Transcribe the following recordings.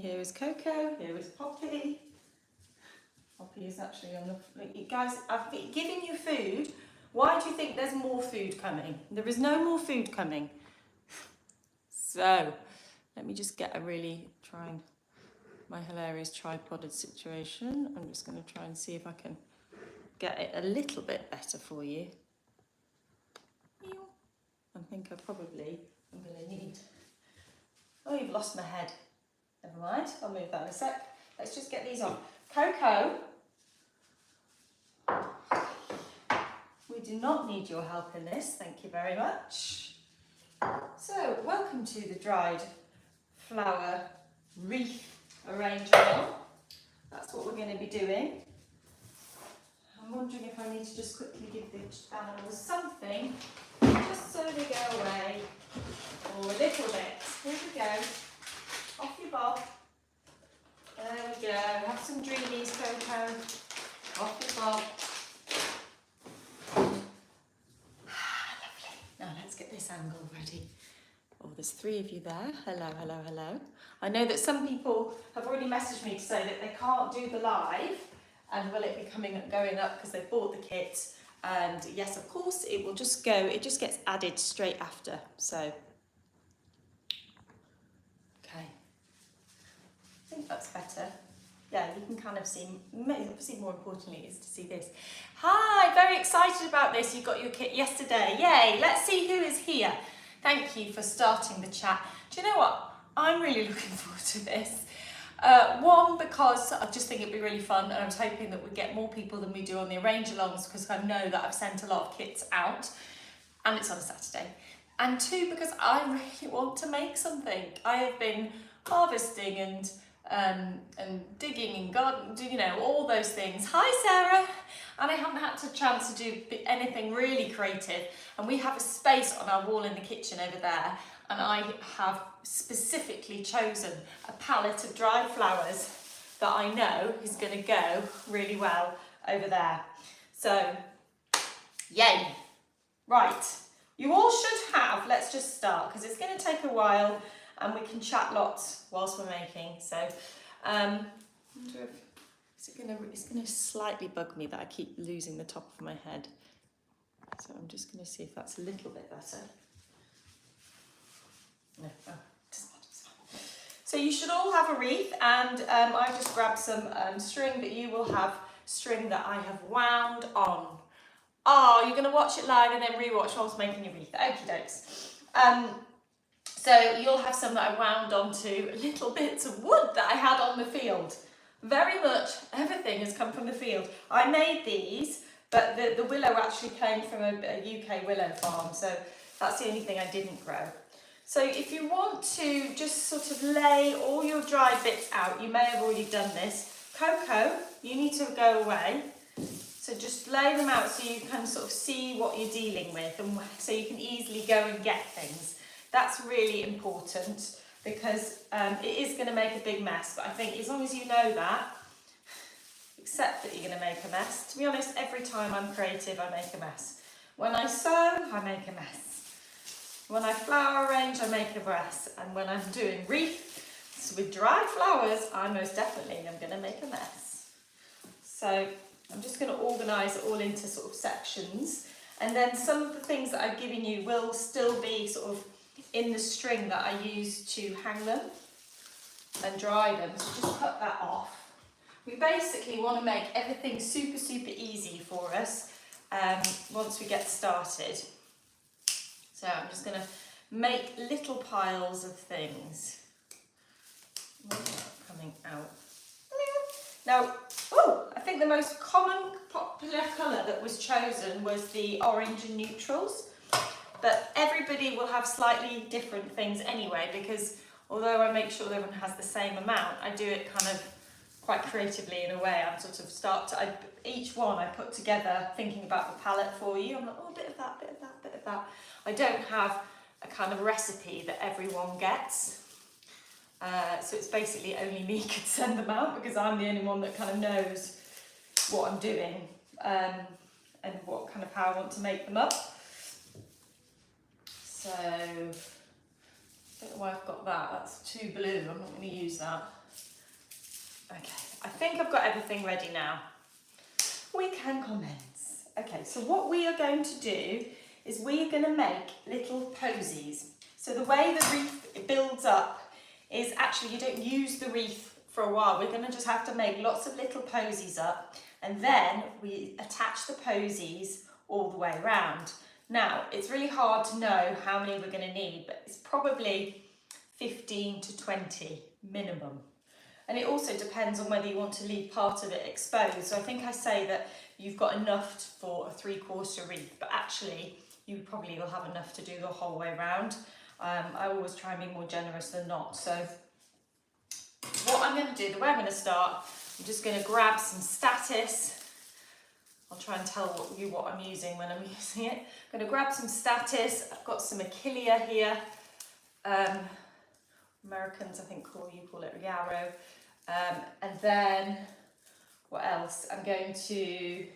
here is Coco, here is Poppy. Poppy is actually on the... You guys, I've been giving you food. Why do you think there's more food coming? There is no more food coming. So, let me just get a really my hilarious tripoded situation. I'm just going to try and see if I can get it a little bit better for you. I think I'm going to need... Oh, you've lost my head. Never mind, I'll move that in a sec. Let's just get these on. Coco, we do not need your help in this, thank you very much. So, welcome to the dried flower wreath arrangement. That's what we're going to be doing. I'm wondering if I need to just quickly give the animals something, just so they go away for a little bit. Here we go. Off you bob. There we go. Have some dreamies, Coco. Off you bob. Lovely. Now let's get this angle ready. Oh, there's 3 of you there. Hello, hello, hello. I know that some people have already messaged me to say that they can't do the live, and will it be going up because they bought the kit. And yes, of course, it will just go, it just gets added straight after. So, okay. I think that's better. Yeah, you can kind of see, obviously more importantly is to see this. Hi, very excited about this. You got your kit yesterday. Yay, let's see who is here. Thank you for starting the chat. Do you know what? I'm really looking forward to this. One, because I just think it'd be really fun, and I was hoping that we'd get more people than we do on the arrange-alongs, because I know that I've sent a lot of kits out, and it's on a Saturday. And 2, because I really want to make something. I have been harvesting and digging and gardening, you know, all those things. Hi, Sarah! And I haven't had a chance to do anything really creative. And we have a space on our wall in the kitchen over there, and I have specifically chosen a palette of dried flowers that I know is going to go really well over there. So, yay! Right, you all should have, let's just start, because it's going to take a while and we can chat lots whilst we're making. So, it's going to slightly bug me that I keep losing the top of my head. So I'm just going to see if that's a little bit better. No, oh, it's not. So you should all have a wreath, and I just grabbed some string, but you will have string that I have wound on. Oh, you're going to watch it live and then rewatch whilst making your wreath. Okie dokes. So you'll have some that I wound onto little bits of wood that I had on the field. Very much everything has come from the field. I made these, but the willow actually came from a UK willow farm, so that's the only thing I didn't grow. So if you want to just sort of lay all your dried bits out, you may have already done this. Coco, you need to go away. So just lay them out so you can sort of see what you're dealing with, and so you can easily go and get things. That's really important, because it is going to make a big mess, but I think as long as you know that, accept that you're going to make a mess. To be honest, every time I'm creative, I make a mess. When I sew, I make a mess. When I flower arrange, I make a mess. And when I'm doing wreaths with dried flowers, I most definitely am going to make a mess. So I'm just going to organise it all into sort of sections. And then some of the things that I've given you will still be sort of in the string that I use to hang them and dry them. So just cut that off. We basically want to make everything super, super easy for us once we get started. So I'm just going to make little piles of things. Coming out. Now, I think the most common popular colour that was chosen was the orange and neutrals. But everybody will have slightly different things anyway, because although I make sure everyone has the same amount, I do it kind of quite creatively in a way. I'm sort of each one I put together thinking about the palette for you. I'm like, oh, a bit of that, bit of that, bit of that. I don't have a kind of recipe that everyone gets. So it's basically only me could send them out, because I'm the only one that kind of knows what I'm doing and what kind of how I want to make them up. So, I don't know why I've got that. That's too blue. I'm not going to use that. Okay, I think I've got everything ready now. We can commence. Okay, so what we are going to do is we are going to make little posies. So the way the wreath builds up is actually you don't use the wreath for a while. We're going to just have to make lots of little posies up, and then we attach the posies all the way around. Now, it's really hard to know how many we're going to need, but it's probably 15 to 20 minimum. And it also depends on whether you want to leave part of it exposed. So I think I say that you've got enough for a 3/4 wreath, but actually you probably will have enough to do the whole way around. I always try and be more generous than not. So what I'm going to do, the way I'm going to start, I'm just going to grab some statice. I'll try and tell you what I'm using when I'm using it. I'm going to grab some statice. I've got some achillea here. Americans, I think, you call it yarrow. And then, what else? I'm going to,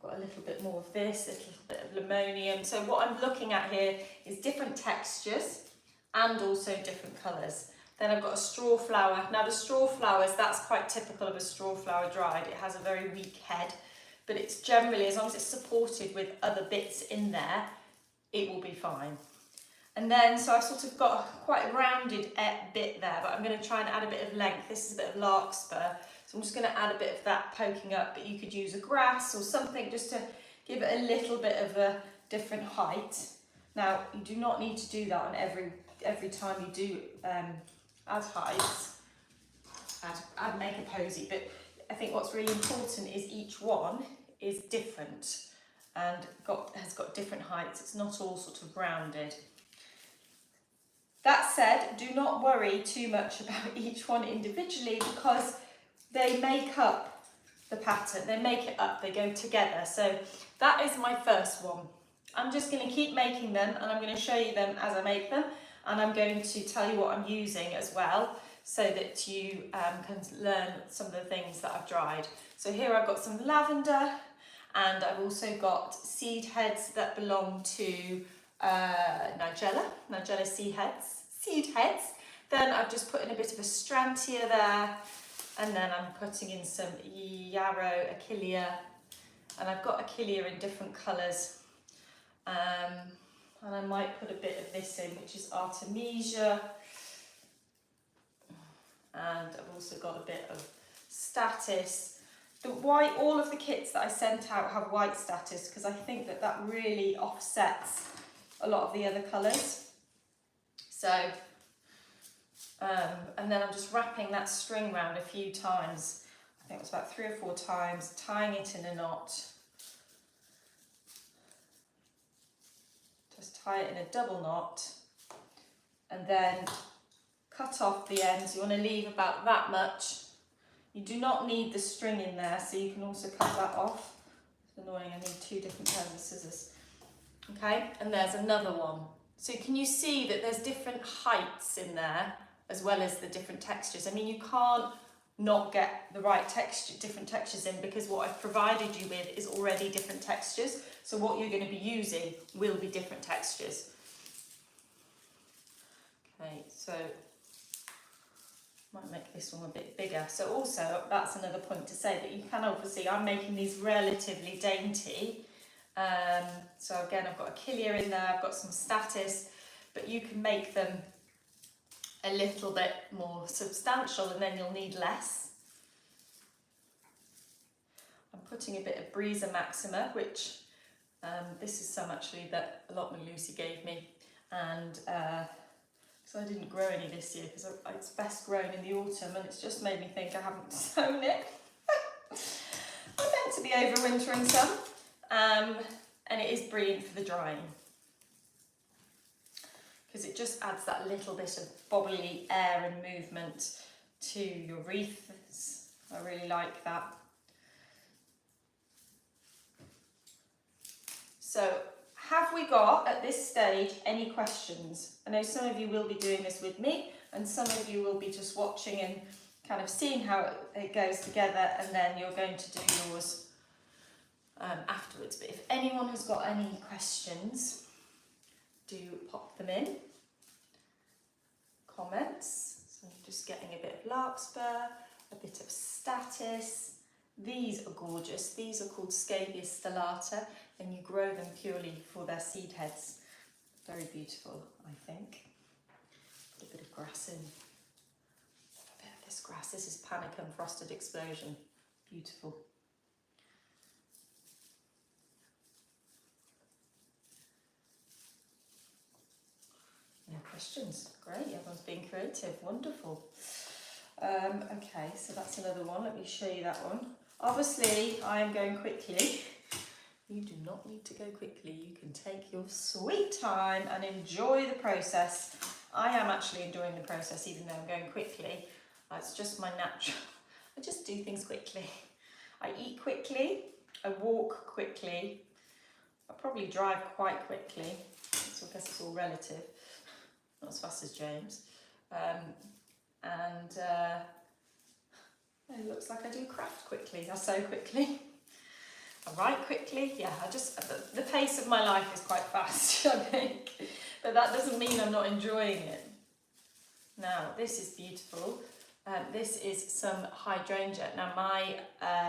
got a little bit more of this, a little bit of limonium. So what I'm looking at here is different textures and also different colours. Then I've got a straw flower. Now the straw flowers, that's quite typical of a straw flower dried. It has a very weak head, but it's generally, as long as it's supported with other bits in there, it will be fine. And then, so I've sort of got quite a rounded bit there, but I'm going to try and add a bit of length. This is a bit of larkspur, so I'm just going to add a bit of that poking up, but you could use a grass or something just to give it a little bit of a different height. Now, you do not need to do that on every time you do add heights, make a posy, but I think what's really important is each one is different and has got different heights. It's not all sort of rounded. That said, do not worry too much about each one individually because they make up the pattern, they make it up, they go together. So that is my first one. I'm just going to keep making them and I'm going to show you them as I make them, and I'm going to tell you what I'm using as well so that you can learn some of the things that I've dried. So here I've got some lavender, and I've also got seed heads that belong to Nigella seed heads. Then I've just put in a bit of a Astrantia there, and then I'm putting in some yarrow, achillea, and I've got achillea in different colours. And I might put a bit of this in, which is Artemisia, and I've also got a bit of statice. The white, all of the kits that I sent out have white statice because I think that that really offsets a lot of the other colours. So, and then I'm just wrapping that string round a few times. I think it was about 3 or 4 times, tying it in a knot. Just tie it in a double knot and then cut off the ends. You want to leave about that much. You do not need the string in there, so you can also cut that off. It's annoying, I need 2 different pairs of scissors. Okay, and there's another one. So can you see that there's different heights in there as well as the different textures? I mean, you can't not get the right texture, different textures in, because what I've provided you with is already different textures. So what you're going to be using will be different textures. Okay, so might make this one a bit bigger. So also, that's another point to say that you can obviously, I'm making these relatively dainty. So again, I've got achillea in there, I've got some statice, but you can make them a little bit more substantial and then you'll need less. I'm putting a bit of Breeza Maxima, which this is some actually that allotment Lucy gave me, and so I didn't grow any this year because it's best grown in the autumn, and it's just made me think I haven't sown it. I'm meant to be overwintering some, and it is brilliant for the drying because it just adds that little bit of bobbly air and movement to your wreaths. I really like that. So, have we got, at this stage, any questions? I know some of you will be doing this with me, and some of you will be just watching and kind of seeing how it goes together, and then you're going to do yours afterwards. But if anyone has got any questions, do pop them in. Comments. So I'm just getting a bit of larkspur. a bit of statice. These are gorgeous. These are called Scabious stellata, and you grow them purely for their seed heads. Very beautiful, I think. Put a bit of grass in. A bit of this grass. This is Panicum Frosted Explosion. Beautiful. No questions. Great, everyone's being creative. Wonderful. Okay, so that's another one. Let me show you that one. Obviously, I am going quickly. You do not need to go quickly. You can take your sweet time and enjoy the process. I am actually enjoying the process, even though I'm going quickly. It's just my natural. I just do things quickly. I eat quickly. I walk quickly. I probably drive quite quickly. So I guess it's all relative. Not as fast as James. It looks like I do craft quickly. I sew quickly. I write quickly. Yeah, the pace of my life is quite fast, I think. But that doesn't mean I'm not enjoying it. Now, this is beautiful. This is some hydrangea. Now, my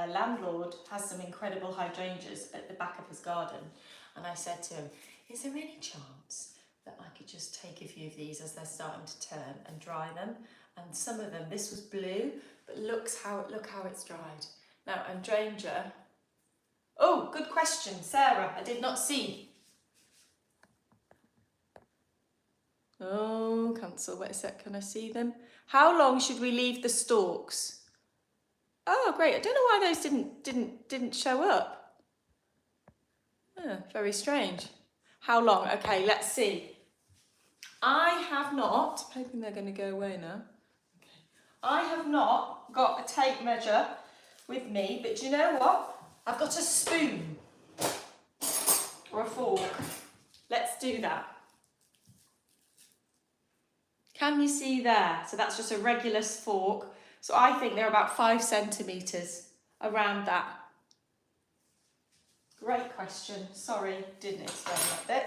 landlord has some incredible hydrangeas at the back of his garden. And I said to him, is there any chance that I could just take a few of these as they're starting to turn and dry them? And some of them, this was blue, but look how it's dried. Now, hydrangea. Oh, good question, Sarah. I did not see. Oh, cancel. Wait a sec. Can I see them? How long should we leave the stalks? Oh, great. I don't know why those didn't show up. Oh, very strange. How long? Okay, let's see. I have not. I'm hoping they're going to go away now. Okay. I have not got a tape measure with me, but do you know what? I've got a spoon or a fork. Let's do that. Can you see there? So that's just a regular fork. So I think they're about 5 centimetres around that. Great question. Sorry, didn't explain that bit.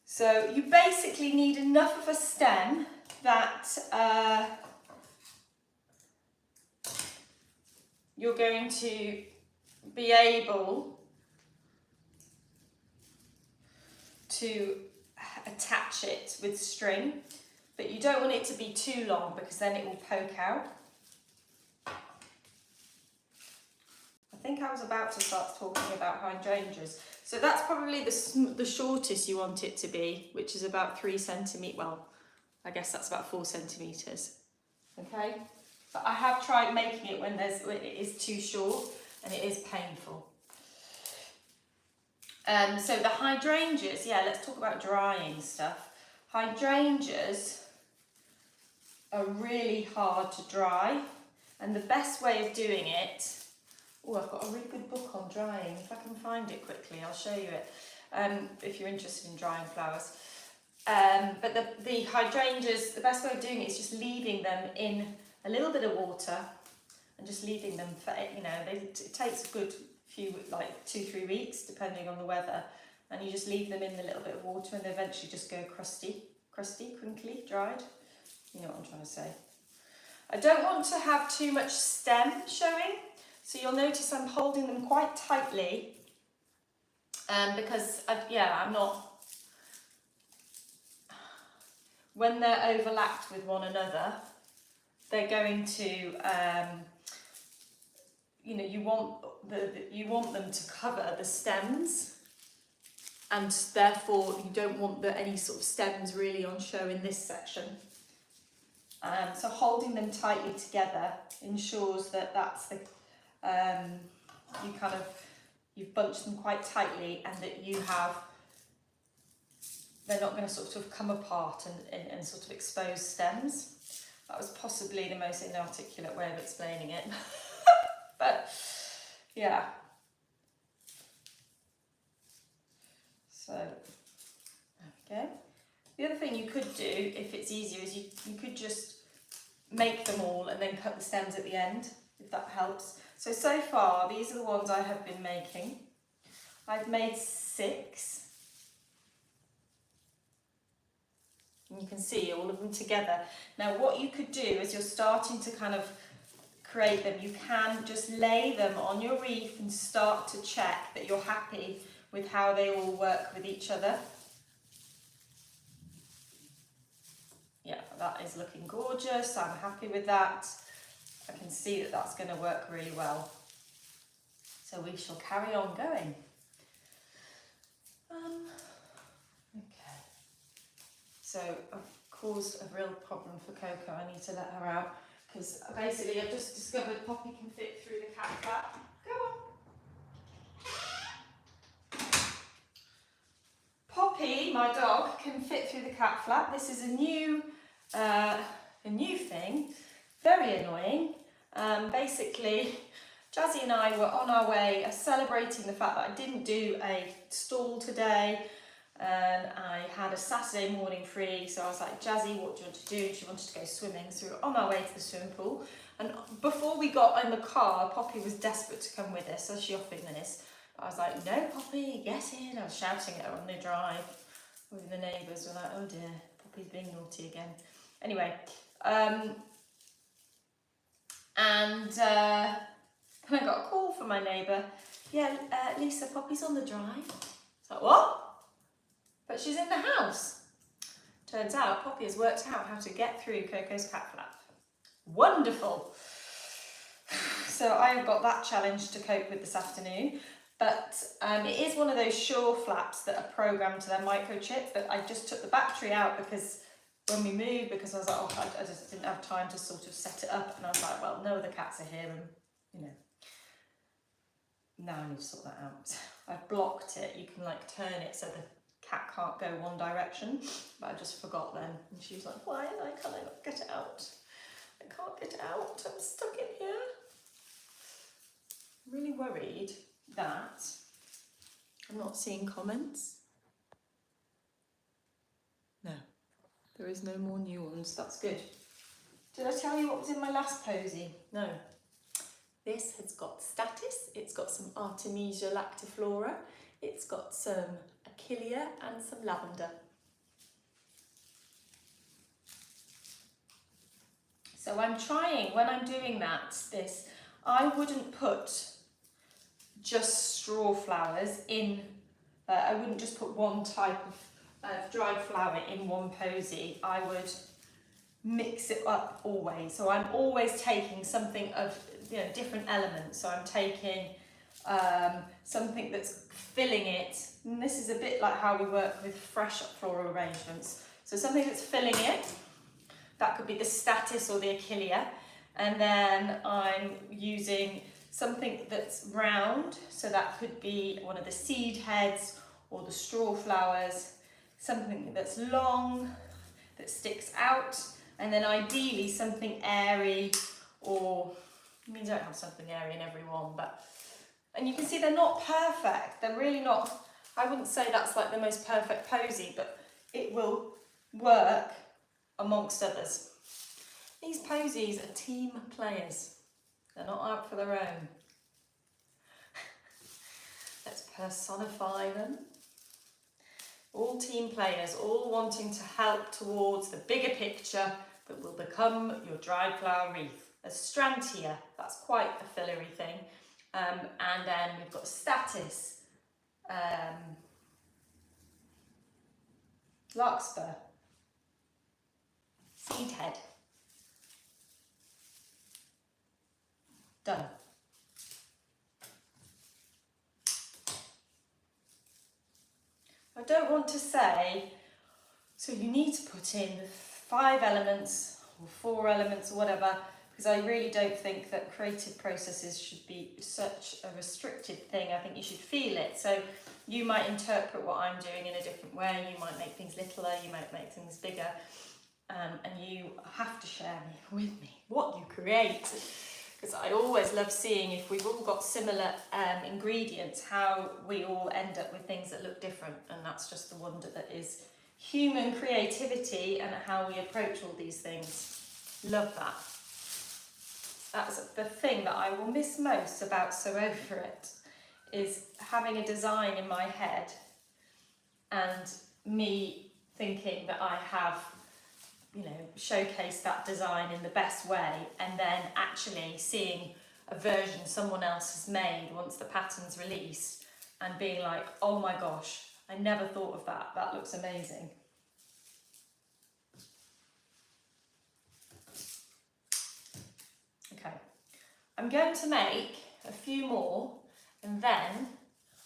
So you basically need enough of a stem that you're going to be able to attach it with string, but you don't want it to be too long because then it will poke out. I think I was about to start talking about hydrangeas. So that's probably the shortest you want it to be, which is about 3 centimetres. Well, I guess that's about 4 centimetres. Okay, but I have tried making it when it is too short, and it is painful. So the hydrangeas, yeah, let's talk about drying stuff. Hydrangeas are really hard to dry, and the best way of doing it, oh, I've got a really good book on drying. If I can find it quickly, I'll show you it, if you're interested in drying flowers. But the hydrangeas, the best way of doing it is just leaving them in a little bit of water and just leaving them for, it takes a good few, like 2-3 weeks, depending on the weather. And you just leave them in a little bit of water and they eventually just go crusty, crinkly, dried. You know what I'm trying to say. I don't want to have too much stem showing. So you'll notice I'm holding them quite tightly because, I'm not, when they're overlapped with one another, they're going to, you want them to cover the stems, and therefore you don't want any sort of stems really on show in this section. So holding them tightly together ensures that that's the, you've bunched them quite tightly, and that they're not going to sort of come apart and sort of expose stems. That was possibly the most inarticulate way of explaining it. But, yeah. So, there we go. The other thing you could do, if it's easier, is you could just make them all and then cut the stems at the end, if that helps. So far, these are the ones I have been making. I've made 6. And you can see all of them together. Now, what you could do as you're starting to kind of create them. You can just lay them on your wreath and start to check that you're happy with how they all work with each other. Yeah, that is looking gorgeous. I'm happy with that. I can see that that's going to work really well. So we shall carry on going. Okay. So I've caused a real problem for Coco. I need to let her out because basically I've just discovered Poppy can fit through the cat flap. Go on. Poppy, my dog, can fit through the cat flap. This is a new thing. Very annoying. Basically, Jazzy and I were on our way celebrating the fact that I didn't do a stall today, and I had a Saturday morning free, so I was like, Jazzy, what do you want to do? She wanted to go swimming, so we were on our way to the swimming pool, and before we got in the car, Poppy was desperate to come with us, so she offered this. I was like, no, Poppy, get in. I was shouting at her on the drive with the neighbours. We're like, oh dear, Poppy's being naughty again. Anyway, and I got a call from my neighbour. Yeah, Lisa, Poppy's on the drive. It's like, what? But she's in the house. Turns out Poppy has worked out how to get through Coco's cat flap. Wonderful. So I have got that challenge to cope with this afternoon. But it is one of those Sure flaps that are programmed to their microchip. But I just took the battery out because when we moved, because I was like, oh, I just didn't have time to sort of set it up. And I was like, well, no other cats are here, and you know, now I need to sort that out. So I've blocked it. You can like turn it so the cat can't go one direction, but I just forgot then. And she was like, why can't I not get it out? I can't get it out. I'm stuck in here. I'm really worried that I'm not seeing comments. No. There is no more new ones. That's good. Did I tell you what was in my last posy? No. This has got status. It's got some Artemisia lactiflora. It's got some achillea and some lavender. So I'm trying, when I'm doing this, I wouldn't put just straw flowers in, I wouldn't just put one type of dried flower in one posy. I would mix it up always. So I'm always taking something of, you know, different elements. So I'm taking something that's filling it. And this is a bit like how we work with fresh floral arrangements. So something that's filling it. That could be the status or the achillea. And then I'm using something that's round. So that could be one of the seed heads or the straw flowers. Something that's long, that sticks out. And then ideally something airy, or, I mean, you don't have something airy in every one, but, and you can see they're not perfect. They're really not, I wouldn't say that's like the most perfect posy, but it will work amongst others. These posies are team players. They're not out for their own. Let's personify them. All team players, all wanting to help towards the bigger picture that will become your dried flower wreath. There's strand here, that's quite a fillery thing. And then we've got status, larkspur, seed head. Done. I don't want to say, so you need to put in 5 elements or 4 elements or whatever, because I really don't think that creative processes should be such a restricted thing. I think you should feel it. So you might interpret what I'm doing in a different way. You might make things littler, you might make things bigger, and you have to share with me what you create. Because I always love seeing if we've all got similar ingredients, how we all end up with things that look different. And that's just the wonder that is human creativity and how we approach all these things. Love that. That's the thing that I will miss most about So Over It, is having a design in my head and me thinking that I have, you know, showcased that design in the best way, and then actually seeing a version someone else has made once the pattern's released and being like, oh my gosh, I never thought of that. That looks amazing. Okay, I'm going to make a few more and then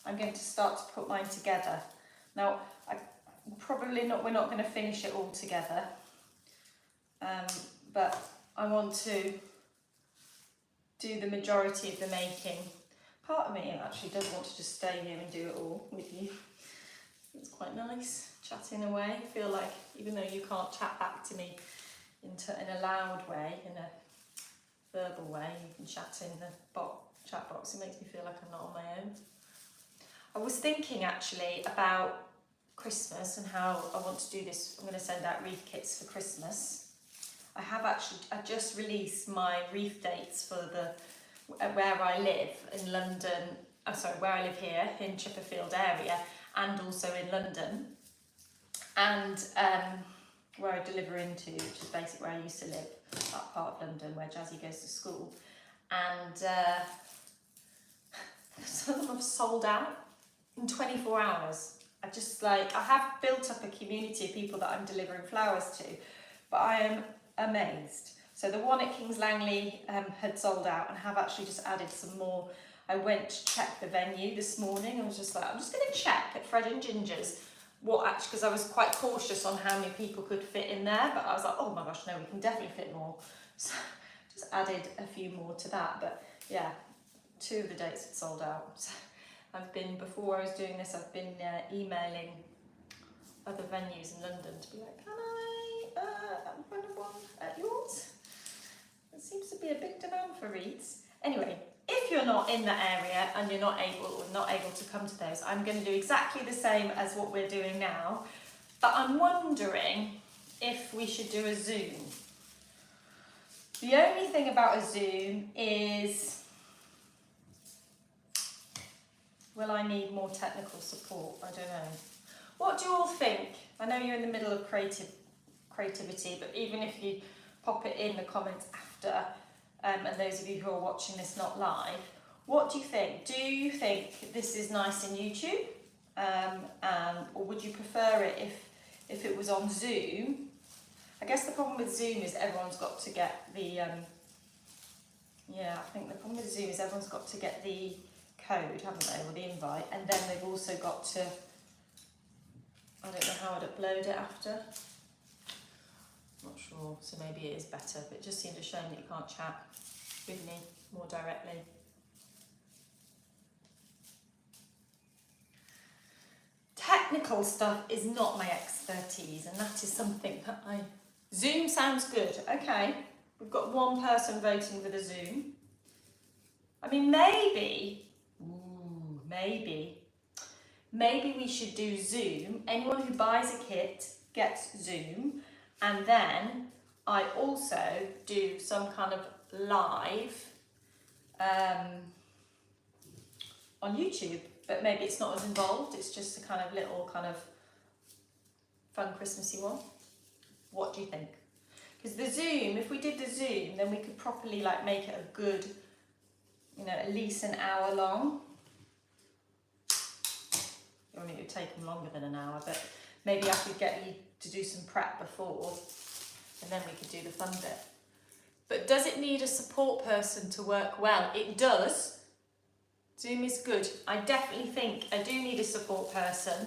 I'm going to start to put mine together. Now, we're not going to finish it all together, but I want to do the majority of the making. Part of me actually does want to just stay here and do it all with you. It's quite nice, chatting away. I feel like even though you can't chat back to me in a loud way, in a verbal way, you can chat in the chat box. It makes me feel like I'm not on my own. I was thinking actually about Christmas and how I want to do this. I'm going to send out wreath kits for Christmas. I just released my wreath dates for where I live in London. Where I live here in Chipperfield area, and also in London, and where I deliver into, which is basically where I used to live, that part of London where Jazzy goes to school, and some of them have sold out in 24 hours. I have built up a community of people that I'm delivering flowers to, but I am amazed. So the one at Kings Langley had sold out, and have actually just added some more. I went to check the venue this morning. I was just like, I'm just going to check at Fred and Ginger's because I was quite cautious on how many people could fit in there, but I was like, oh my gosh, no, we can definitely fit more. So just added a few more to that, but yeah, 2 of the dates had sold out. So before I was doing this, I've been emailing other venues in London to be like, can I run one at yours? There seems to be a big demand for wreaths. Anyway, if you're not in that area and you're not able to come to those, I'm going to do exactly the same as what we're doing now, but I'm wondering if we should do a Zoom. The only thing about a Zoom is, will I need more technical support? I don't know. What do you all think? I know you're in the middle of creativity, but even if you pop it in the comments after, and those of you who are watching this not live, what do you think? Do you think this is nice in YouTube? Or would you prefer it if it was on Zoom? I guess the problem with Zoom is everyone's got to get the, I think the problem with Zoom is everyone's got to get the code, haven't they, or the invite, and then they've also got to, I don't know how I'd upload it after. Not sure, so maybe it is better, but it just seemed a shame that you can't chat with me more directly. Technical stuff is not my expertise, and that is something that Zoom sounds good. Okay, we've got one person voting for the Zoom. I mean, maybe we should do Zoom. Anyone who buys a kit gets Zoom, and then I also do some kind of live on YouTube, but maybe it's not as involved. It's just a kind of little kind of fun Christmassy one. What do you think? Because the Zoom, if we did the Zoom, then we could properly make it a good, at least an hour long. I mean, it would take them longer than an hour, but maybe I could get you to do some prep before, and then we could do the fun bit. But does it need a support person to work well? It does. Zoom is good. I definitely think I do need a support person,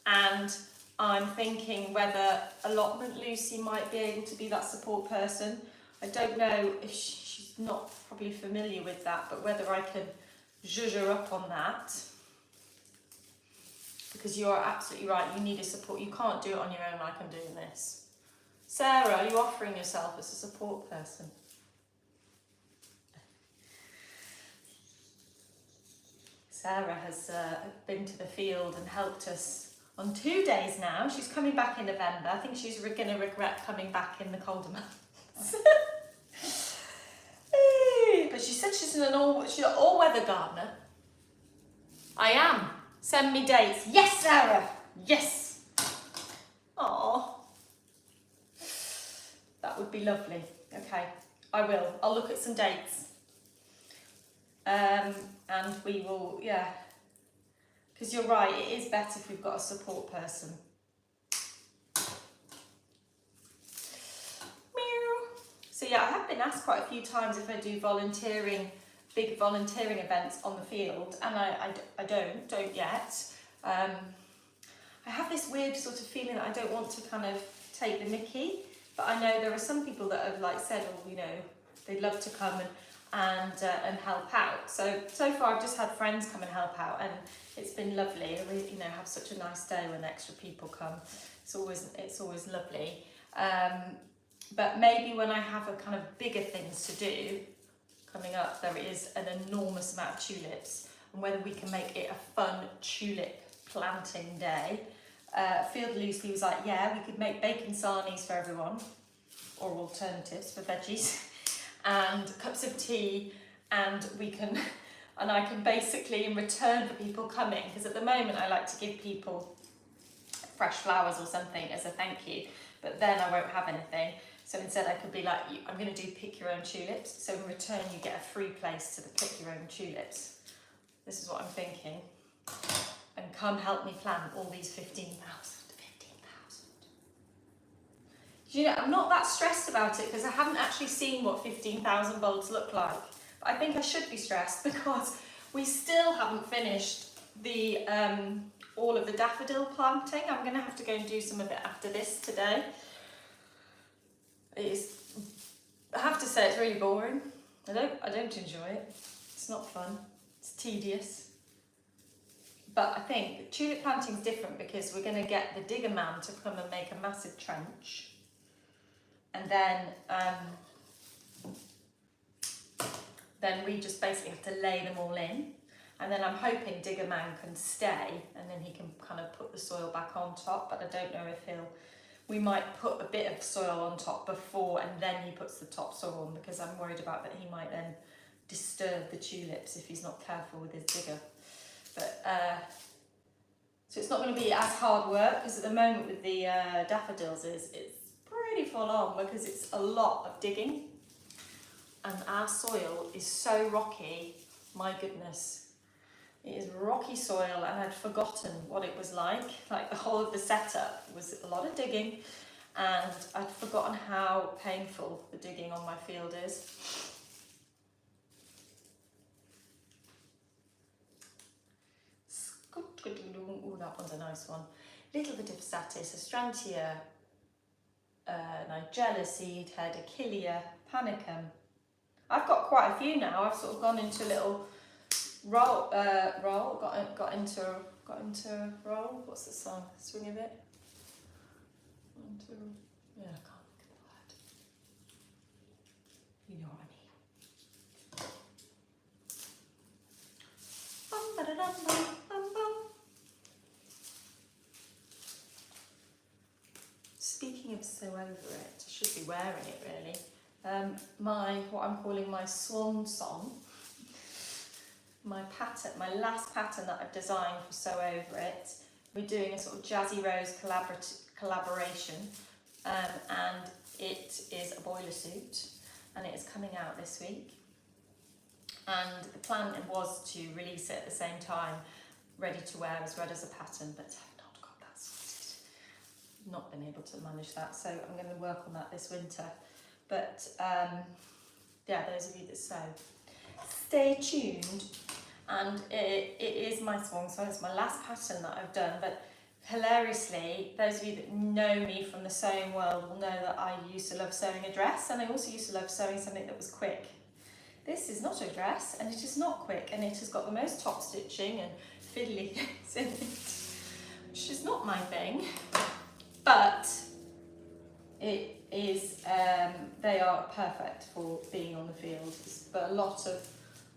and I'm thinking whether Allotment Lucy might be able to be that support person. I don't know if she's not probably familiar with that, but whether I can zhuzh her up on that. Because you're absolutely right, you need a support. You can't do it on your own like I'm doing this. Sarah, are you offering yourself as a support person? Sarah has been to the field and helped us on 2 days now. She's coming back in November. I think she's going to regret coming back in the colder months. But she said she's an all-weather gardener. I am. Send me dates. Yes, Sarah. Yes. Aww. That would be lovely. Okay. I will. I'll look at some dates. And we will, yeah. Because you're right, it is better if we've got a support person. Meow. So yeah, I have been asked quite a few times if I do big volunteering events on the field, and I don't yet. I have this weird sort of feeling that I don't want to kind of take the mickey, but I know there are some people that have like said, oh, you know, they'd love to come and help out. So far I've just had friends come and help out, and it's been lovely. I really, you know, have such a nice day when extra people come. It's always lovely. But maybe when I have a kind of bigger things to do coming up, there is an enormous amount of tulips, and whether we can make it a fun tulip planting day. Field Lucy was like, yeah, we could make bacon sarnies for everyone, or alternatives for veggies, and cups of tea, and I can basically, in return for people coming, because at the moment I like to give people fresh flowers or something as a thank you, but then I won't have anything. So instead I could be like, I'm going to do pick your own tulips, so in return you get a free place to the pick your own tulips. This is what I'm thinking. And come help me plant all these 15,000. You know, I'm not that stressed about it because I haven't actually seen what 15,000 bulbs look like. But I think I should be stressed because we still haven't finished the all of the daffodil planting. I'm going to have to go and do some of it after this today. I have to say it's really boring. I don't enjoy it. It's not fun. It's tedious. But I think tulip planting is different because we're going to get the digger man to come and make a massive trench. And then we just basically have to lay them all in. And then I'm hoping Digger Man can stay and then he can kind of put the soil back on top. But I don't know if we might put a bit of soil on top before and then he puts the top soil on, because I'm worried about that he might then disturb the tulips if he's not careful with his digger. But so it's not going to be as hard work, because at the moment with the daffodils it's pretty full on because it's a lot of digging, and our soil is so rocky. My goodness, it is rocky soil, and I'd forgotten what it was like the whole of the setup was a lot of digging, and I'd forgotten how painful the digging on my field is. Ooh, that one's a nice one. Little bit of satis, Astrantia, Nigella seed head, Achillea, Panicum. I've got quite a few now. I've sort of gone into a little roll. Got into a roll. What's the song? Swing of it. Yeah, I can't think of the word. You know what I mean. Speaking of sew over it, I should be wearing it really. What I'm calling my swan song, my pattern, my last pattern that I've designed for sew over it. We're doing a sort of Jazzy Rose collaboration, and it is a boiler suit, and it is coming out this week. And the plan was to release it at the same time, ready to wear as red as a pattern, but I've not got that sorted. Not been able to manage that, so I'm going to work on that this winter. But yeah, those of you that sew, stay tuned. And it is my swan song. It's my last pattern that I've done, but hilariously, those of you that know me from the sewing world will know that I used to love sewing a dress, and I also used to love sewing something that was quick. This is not a dress, and it is not quick, and it has got the most top stitching and fiddly things in it, which is not my thing, but it is, they are perfect for being on the field. But a lot of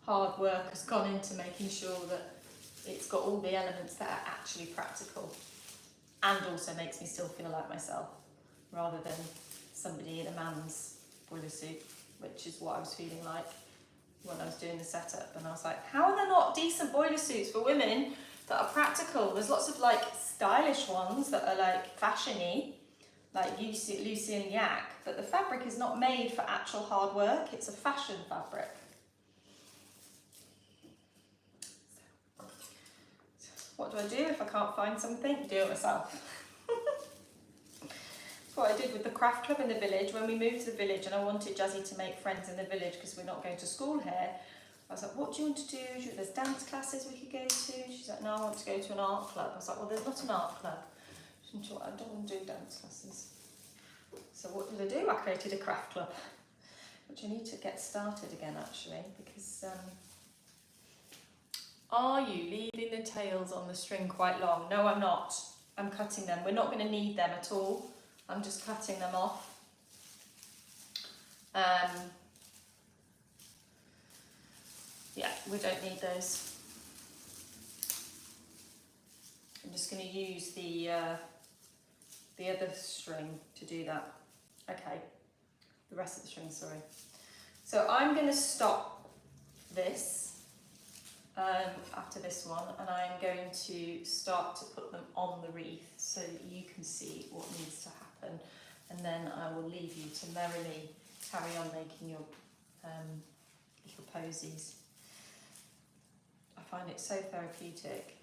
hard work has gone into making sure that it's got all the elements that are actually practical, and also makes me still feel like myself, rather than somebody in a man's boiler suit, which is what I was feeling like when I was doing the setup. And I was like, how are there not decent boiler suits for women that are practical? There's lots of like stylish ones that are like fashiony, like Lucy and Yak, but the fabric is not made for actual hard work, it's a fashion fabric. What do I do if I can't find something? Do it myself. That's what I did with the craft club in the village. When we moved to the village and I wanted Jazzy to make friends in the village because we're not going to school here, I was like, what do you want to do? There's dance classes we could go to. She's like, no, I want to go to an art club. I was like, well, there's not an art club. She said, I don't want to do dance classes. So what did I do? I created a craft club, which I need to get started again actually, because are you leaving the tails on the string quite long? No, I'm not. I'm cutting them. We're not going to need them at all. I'm just cutting them off. Yeah, we don't need those. I'm just going to use the other string to do that. Okay, the rest of the string, sorry. So I'm going to stop this after this one, and I'm going to start to put them on the wreath so that you can see what needs to happen, and then I will leave you to merrily carry on making your little posies. I find it so therapeutic.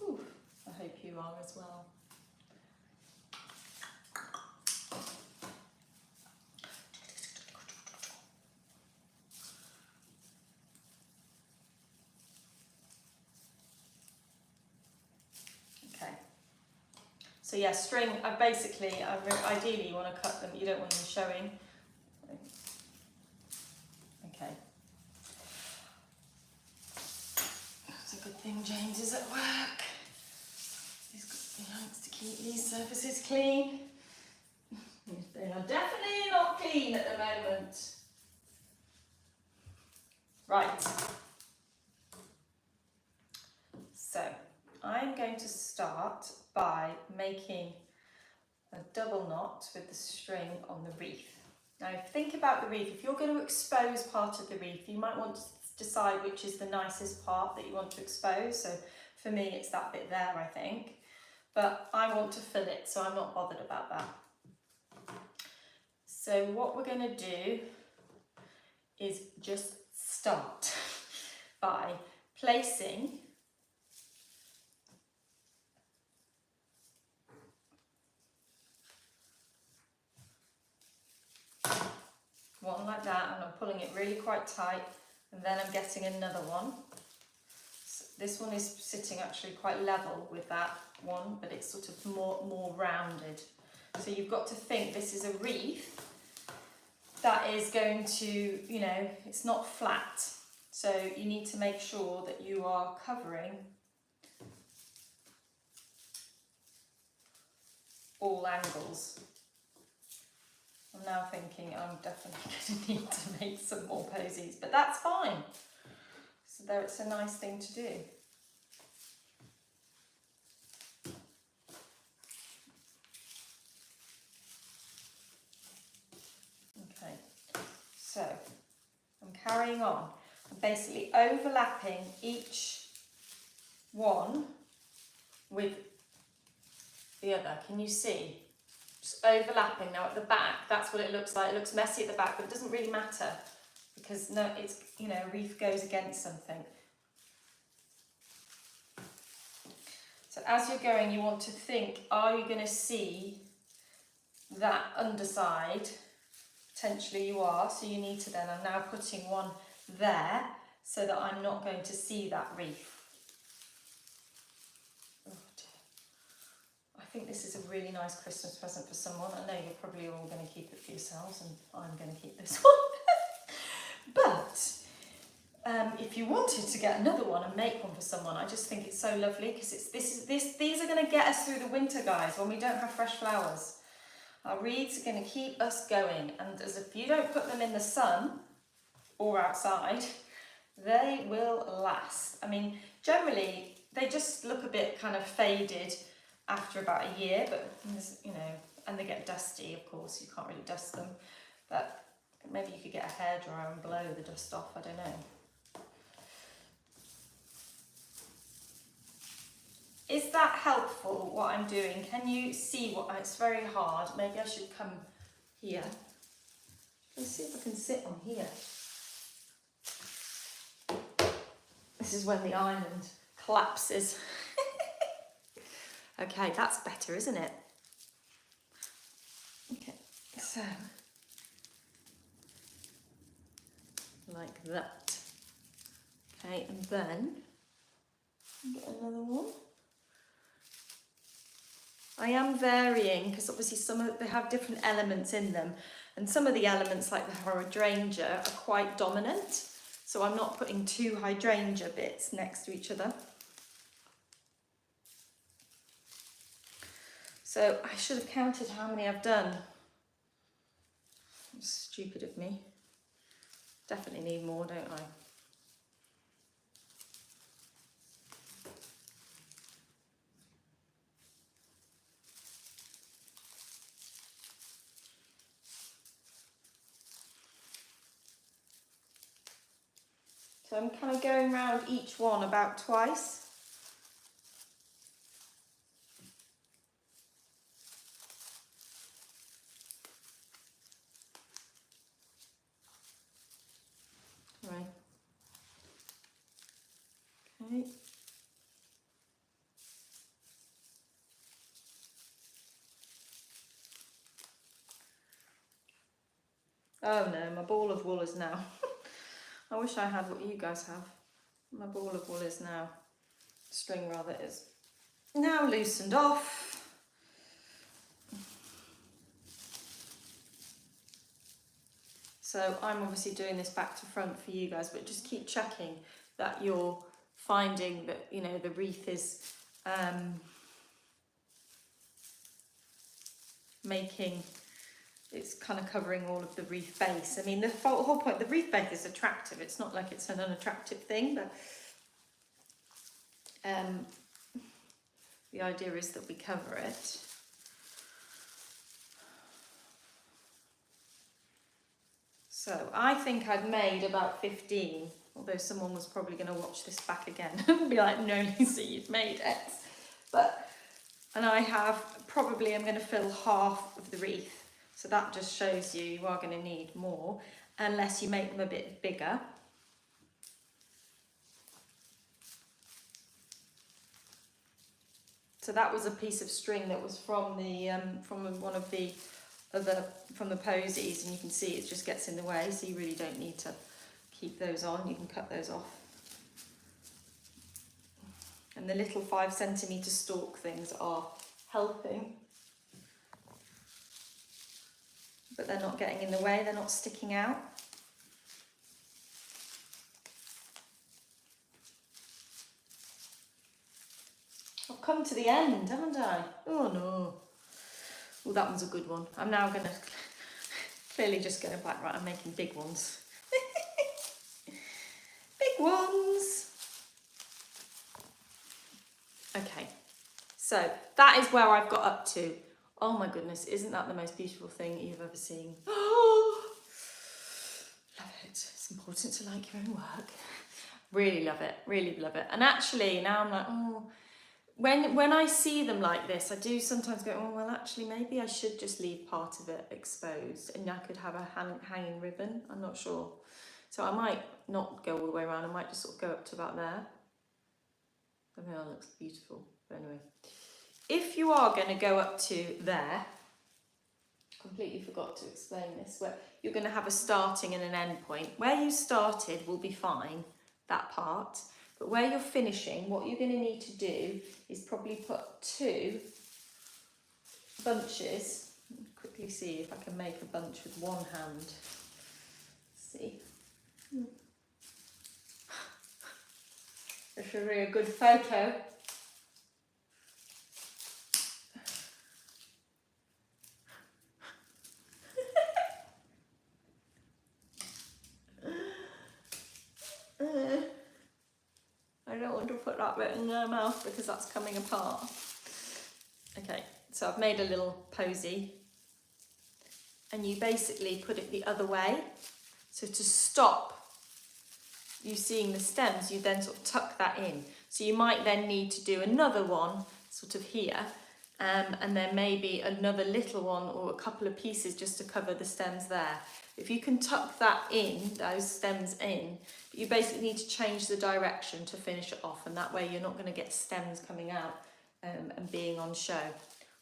Ooh, I hope you are as well. So yeah, string, ideally you want to cut them, you don't want them showing. Okay. It's a good thing James is at work. He likes to keep these surfaces clean. They are definitely not clean at the moment. Right. So I'm going to start by making a double knot with the string on the wreath. Now think about the wreath. If you're going to expose part of the wreath, you might want to decide which is the nicest part that you want to expose. So for me it's that bit there, I think. But I want to fill it, so I'm not bothered about that. So what we're going to do is just start by placing one like that, and I'm pulling it really quite tight, and then I'm getting another one. So this one is sitting actually quite level with that one, but it's sort of more rounded. So you've got to think this is a wreath that is going to, you know, it's not flat. So you need to make sure that you are covering all angles. I'm now thinking I'm definitely going to need to make some more posies, but that's fine. So there, it's a nice thing to do. Okay, so I'm carrying on. I'm basically overlapping each one with the other. Can you see? Just overlapping. Now at the back, that's what it looks like. It looks messy at the back, but it doesn't really matter because no, it's, you know, a wreath goes against something. So as you're going, you want to think, are you going to see that underside? Potentially you are, so you need to then, I'm now putting one there so that I'm not going to see that wreath. I think this is a really nice Christmas present for someone. I know you're probably all going to keep it for yourselves, and I'm going to keep this one. But if you wanted to get another one and make one for someone, I just think it's so lovely because these are going to get us through the winter, guys, when we don't have fresh flowers. Our wreaths are going to keep us going, and as if you don't put them in the sun or outside, they will last. I mean, generally they just look a bit kind of faded after about a year, but you know, and they get dusty, of course, you can't really dust them, but maybe you could get a hairdryer and blow the dust off, I don't know. Is that helpful, what I'm doing? Can you see what, it's very hard. Maybe I should come here. Let's see if I can sit on here. This is when the island collapses. Okay, that's better, isn't it? Okay, so like that. Okay, and then get another one. I am varying because obviously they have different elements in them, and some of the elements like the hydrangea are quite dominant, so I'm not putting two hydrangea bits next to each other. So I should have counted how many I've done. That's stupid of me. Definitely need more, don't I? So I'm kind of going around each one about twice. Right. Okay. Oh no, my ball of wool is now. I wish I had what you guys have. My ball of wool is now, string rather, is now loosened off. So I'm obviously doing this back to front for you guys, but just keep checking that you're finding that, you know, the wreath is it's kind of covering all of the wreath base. I mean, the whole point, the wreath base is attractive. It's not like it's an unattractive thing, but the idea is that we cover it. So I think I've made about 15, although someone was probably going to watch this back again and be like, no, Lisa, you've made X. And I have, probably I'm going to fill half of the wreath. So that just shows you are going to need more, unless you make them a bit bigger. So that was a piece of string that was from the one of the from the posies, and you can see it just gets in the way, so you really don't need to keep those on. You can cut those off. And the little 5 centimetre stalk things are helping, but they're not getting in the way, they're not sticking out. I've come to the end, haven't I? Oh no. Oh, that one's a good one. I'm now going to clearly just go back, right, I'm making big ones. Big ones. Okay, so that is where I've got up to. Oh my goodness, isn't that the most beautiful thing you've ever seen? Oh, love it. It's important to like your own work. Really love it, really love it. And actually now I'm like, oh, when I see them like this, I do sometimes go, oh, well, actually, maybe I should just leave part of it exposed and I could have a hanging ribbon. I'm not sure. So I might not go all the way around. I might just sort of go up to about there. I mean, that looks beautiful. But anyway, if you are going to go up to there, completely forgot to explain this, where you're going to have a starting and an end point. Where you started will be fine, that part. But where you're finishing, what you're going to need to do is probably put 2 bunches. Quickly see if I can make a bunch with one hand. Let's see. This should be a good photo. I don't want to put that bit in their mouth because that's coming apart. Okay, so I've made a little posy, and you basically put it the other way. So to stop you seeing the stems, you then sort of tuck that in. So you might then need to do another one sort of here, and then maybe another little one or a couple of pieces just to cover the stems there. If you can tuck that in, those stems in, you basically need to change the direction to finish it off, and that way you're not going to get stems coming out and being on show.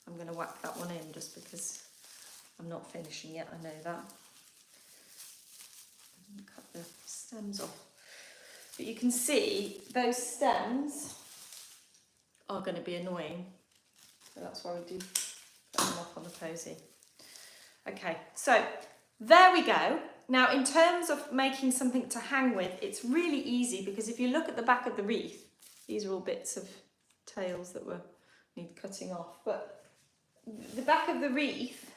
I'm going to whack that one in just because I'm not finishing yet, I know that. Cut the stems off. But you can see those stems are going to be annoying. So that's why we do put them off on the posy. Okay, so there we go. Now in terms of making something to hang with, it's really easy because if you look at the back of the wreath, these are all bits of tails that need cutting off. But the back of the wreath,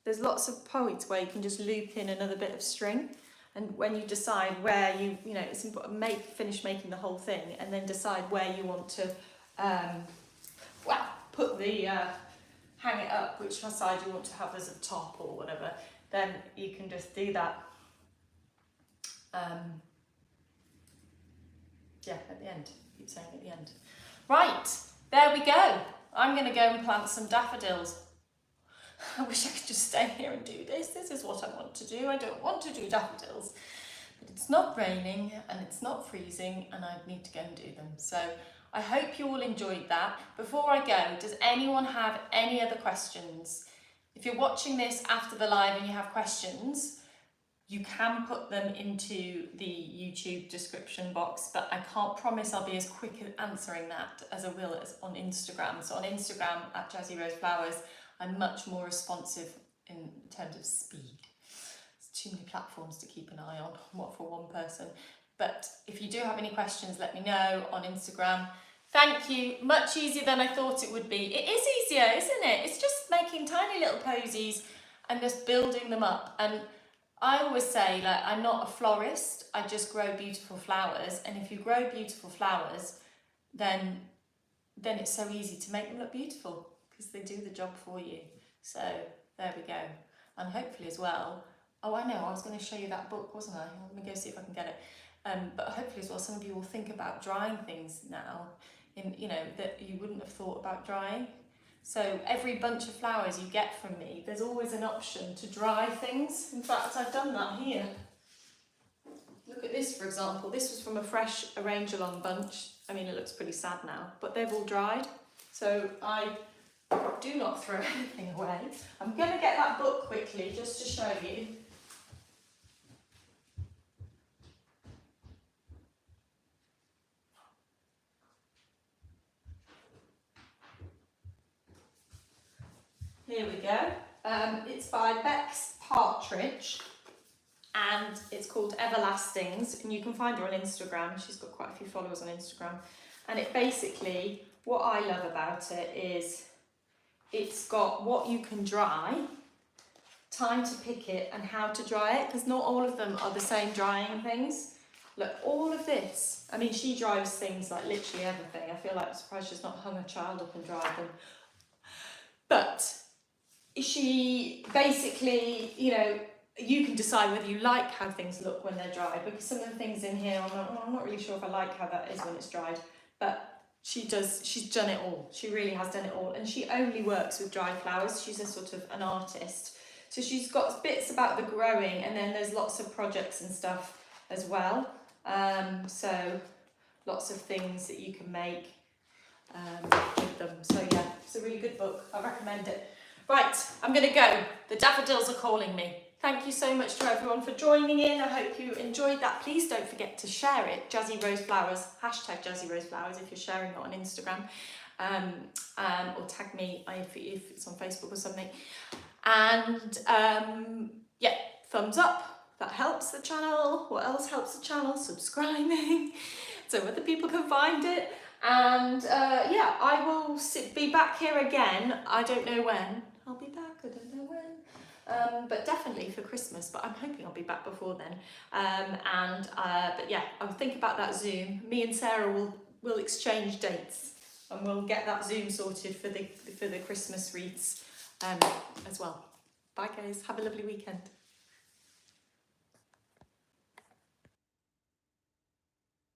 there's lots of points where you can just loop in another bit of string, and when you decide where you know, it's important, finish making the whole thing, and then decide where you want to, put the hang it up, which side you want to have as a top or whatever. Then you can just do that. At the end. I keep saying at the end. Right, there we go. I'm going to go and plant some daffodils. I wish I could just stay here and do this. This is what I want to do. I don't want to do daffodils. But it's not raining and it's not freezing and I need to go and do them. So I hope you all enjoyed that. Before I go, does anyone have any other questions? If you're watching this after the live and you have questions, you can put them into the YouTube description box, but I can't promise I'll be as quick at answering that as I will on Instagram. So on Instagram at Jazzy Rose Flowers, I'm much more responsive in terms of speed. There's too many platforms to keep an eye on, what for one person. But if you do have any questions, let me know on Instagram. Thank you. Much easier than I thought it would be. It is easier, isn't it? It's just making tiny little posies and just building them up. And I always say, like, I'm not a florist, I just grow beautiful flowers. And if you grow beautiful flowers, then it's so easy to make them look beautiful, because they do the job for you. So there we go. And hopefully as well, oh, I know, I was going to show you that book, wasn't I? Let me go see if I can get it. But hopefully as well, some of you will think about drying things now, that you wouldn't have thought about drying. So every bunch of flowers you get from me, there's always an option to dry things. In fact, I've done that here. Look at this, for example. This was from a fresh arrange along bunch. I mean, it looks pretty sad now, but they've all dried. So I do not throw anything away. I'm going to get that book quickly just to show you. Here we go. It's by Bex Partridge and it's called Everlastings, and you can find her on Instagram. She's got quite a few followers on Instagram. And it basically, what I love about it is it's got what you can dry, time to pick it and how to dry it, because not all of them are the same drying things. Look, all of this, I mean, she dries things like literally everything. I feel like I'm surprised she's not hung a child up and dried them. But she basically, you can decide whether you like how things look when they're dry, because some of the things in here, I'm not really sure if I like how that is when it's dried, but she's done it all. She really has done it all, and she only works with dried flowers. She's a sort of an artist. So she's got bits about the growing, and then there's lots of projects and stuff as well. So lots of things that you can make with them. So yeah, it's a really good book. I recommend it. Right, I'm going to go. The daffodils are calling me. Thank you so much to everyone for joining in. I hope you enjoyed that. Please don't forget to share it. Jazzy Rose Flowers, hashtag Jazzy Rose Flowers if you're sharing it on Instagram. Or tag me if it's on Facebook or something. And yeah, thumbs up. That helps the channel. What else helps the channel? Subscribing so other people can find it. And yeah, I will be back here again. I don't know when. I'll be back, I don't know when. But definitely for Christmas, but I'm hoping I'll be back before then. But yeah, I'll think about that Zoom. Me and Sarah will exchange dates and we'll get that Zoom sorted for the Christmas wreaths as well. Bye guys, have a lovely weekend.